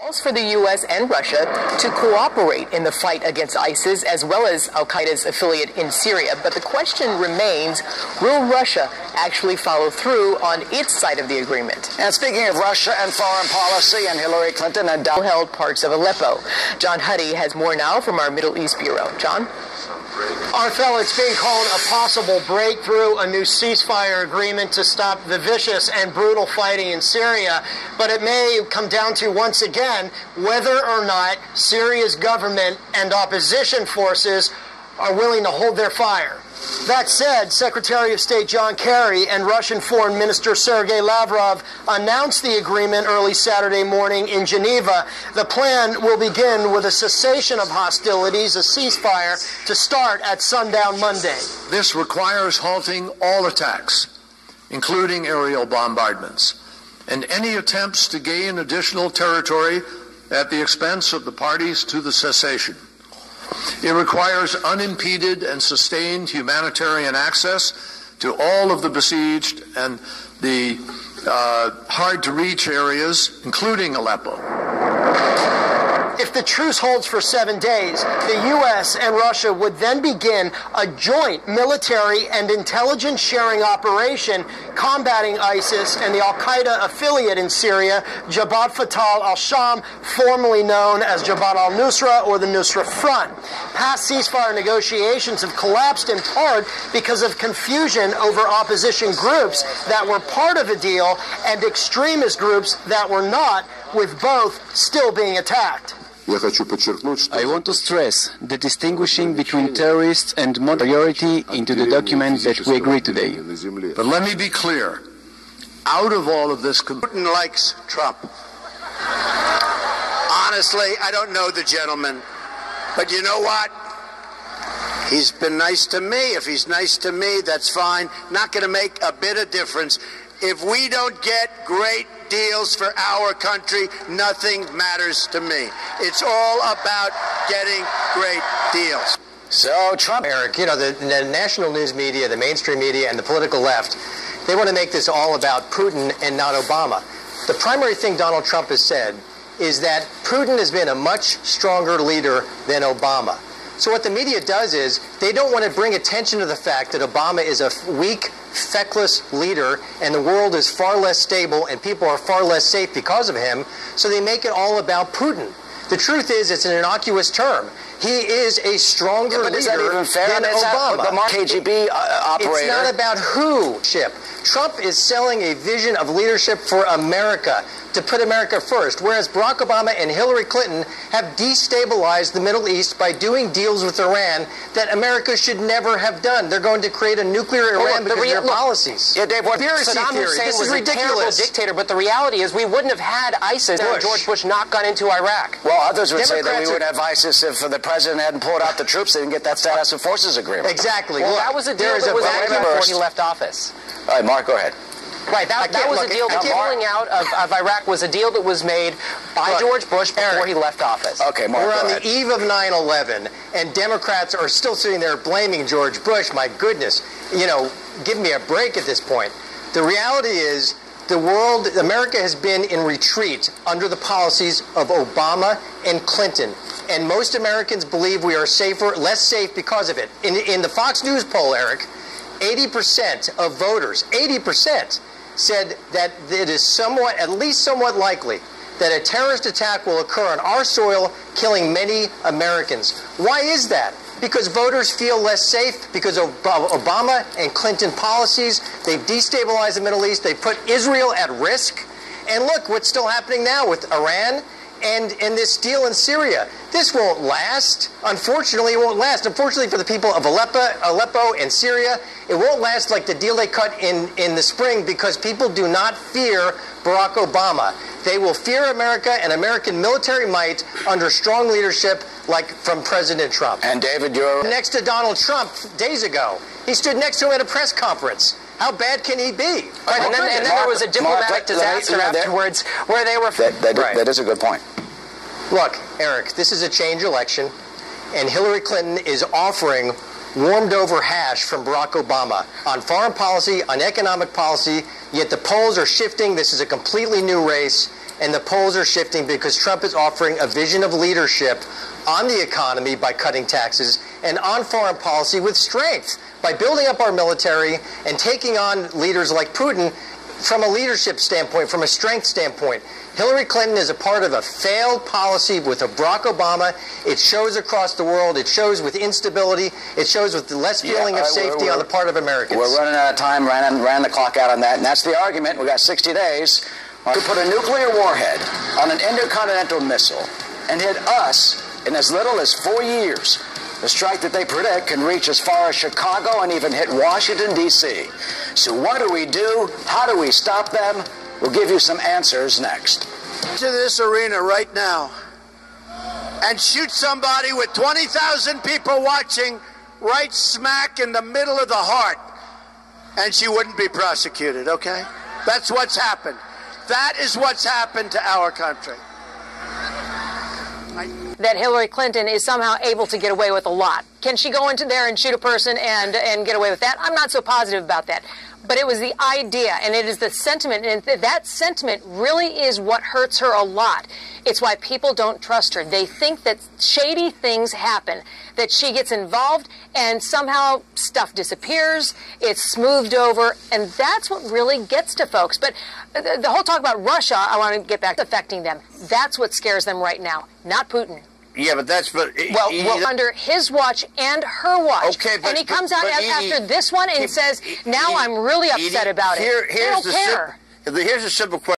Calls for the U.S. and Russia to cooperate in the fight against ISIS as well as Al-Qaeda's affiliate in Syria. But the question remains, will Russia actually follow through on its side of the agreement? And speaking of Russia and foreign policy and Hillary Clinton and held parts of Aleppo. John Huddy has more now from our Middle East Bureau. John? Arthel, it's being called a possible breakthrough, a new ceasefire agreement to stop the vicious and brutal fighting in Syria. But it may come down to, once again, whether or not Syria's government and opposition forces are willing to hold their fire. That said, Secretary of State John Kerry and Russian Foreign Minister Sergei Lavrov announced the agreement early Saturday morning in Geneva. The plan will begin with a cessation of hostilities, a ceasefire, to start at sundown Monday. This requires halting all attacks, including aerial bombardments, and any attempts to gain additional territory at the expense of the parties to the cessation. It requires unimpeded and sustained humanitarian access to all of the besieged and the hard-to-reach areas, including Aleppo. If the truce holds for 7 days, the U.S. and Russia would then begin a joint military and intelligence sharing operation combating ISIS and the Al-Qaeda affiliate in Syria, Jabhat Fatah al-Sham, formerly known as Jabhat al-Nusra or the Nusra Front. Past ceasefire negotiations have collapsed in part because of confusion over opposition groups that were part of a deal and extremist groups that were not, with both still being attacked. I want to stress the distinguishing between terrorists and majority into the document that we agreed today. But let me be clear. Out of all of this... Putin likes Trump. Honestly, I don't know the gentleman. But you know what? He's been nice to me. If he's nice to me, that's fine. Not going to make a bit of difference. If we don't get great deals for our country, nothing matters to me. It's all about getting great deals. So Trump... Eric, you know, the national news media, the mainstream media, and the political left, they want to make this all about Putin and not Obama. The primary thing Donald Trump has said is that Putin has been a much stronger leader than Obama. So what the media does is they don't want to bring attention to the fact that Obama is a weak, feckless leader and the world is far less stable and people are far less safe because of him, so they make it all about Putin. The truth is it's an innocuous term. He is a stronger leader is that even fair? than Obama. The KGB operator. It's not about who. Trump is selling a vision of leadership for America, to put America first, whereas Barack Obama and Hillary Clinton have destabilized the Middle East by doing deals with Iran that America should never have done. They're going to create a nuclear Iran because of their policies. Yeah, Dave, Saddam Hussein was a terrible dictator, but the reality is we wouldn't have had ISIS and George Bush not gone into Iraq. Well, others would say that we would have ISIS if the president hadn't pulled out the troops. They didn't get that status of forces agreement. Exactly. Well, that was a deal that was made before he left office. All right, Mark, go ahead. Right, that was a deal. The pulling out of Iraq was a deal that was made by George Bush before he left office. Okay, Mark, we're on the eve of 9/11, and Democrats are still sitting there blaming George Bush. My goodness, you know, give me a break at this point. The reality is the world, America has been in retreat under the policies of Obama and Clinton. And most Americans believe we are safer, less safe because of it. In the Fox News poll, Eric, 80% of voters, 80%, said that it is somewhat, at least somewhat likely, that a terrorist attack will occur on our soil, killing many Americans. Why is that? Because voters feel less safe because of Obama and Clinton policies. They've destabilized the Middle East. They put Israel at risk. And look what's still happening now with Iran and this deal in Syria. This won't last. Unfortunately, it won't last. Unfortunately for the people of Aleppo and Syria, it won't last like the deal they cut in the spring, because people do not fear Barack Obama. They will fear America and American military might under strong leadership like from President Trump. And David, you're... Next to Donald Trump days ago. He stood next to him at a press conference. How bad can he be? Right, and then there was a diplomatic disaster afterwards where they were... That is a good point. Look, Eric, this is a change election, and Hillary Clinton is offering warmed-over hash from Barack Obama on foreign policy, on economic policy, yet the polls are shifting. This is a completely new race, and the polls are shifting because Trump is offering a vision of leadership on the economy by cutting taxes and on foreign policy with strength by building up our military and taking on leaders like Putin from a leadership standpoint, from a strength standpoint. Hillary Clinton is a part of a failed policy with a Barack Obama. It shows across the world. It shows with instability. It shows with less feeling of safety on the part of Americans. We're running out of time, ran the clock out on that, and that's the argument. We've got 60 days to put a nuclear warhead on an intercontinental missile and hit us in as little as 4 years. The strike that they predict can reach as far as Chicago and even hit Washington, D.C. So what do we do? How do we stop them? We'll give you some answers next. To this arena right now and shoot somebody with 20,000 people watching right smack in the middle of the heart, and she wouldn't be prosecuted, okay? That's what's happened. That is what's happened to our country. That Hillary Clinton is somehow able to get away with a lot. Can she go into there and shoot a person and get away with that? I'm not so positive about that. But it was the idea, and it is the sentiment, and that sentiment really is what hurts her a lot. It's why people don't trust her. They think that shady things happen, that she gets involved, and somehow stuff disappears, it's smoothed over, and that's what really gets to folks. But the whole talk about Russia, I want to get back to affecting them. That's what scares them right now, not Putin. Yeah, but that's... Well, under his watch and her watch. Okay, but, and he comes out Edie, after this one and says, now I'm really upset about it. They don't care. Here's a simple question.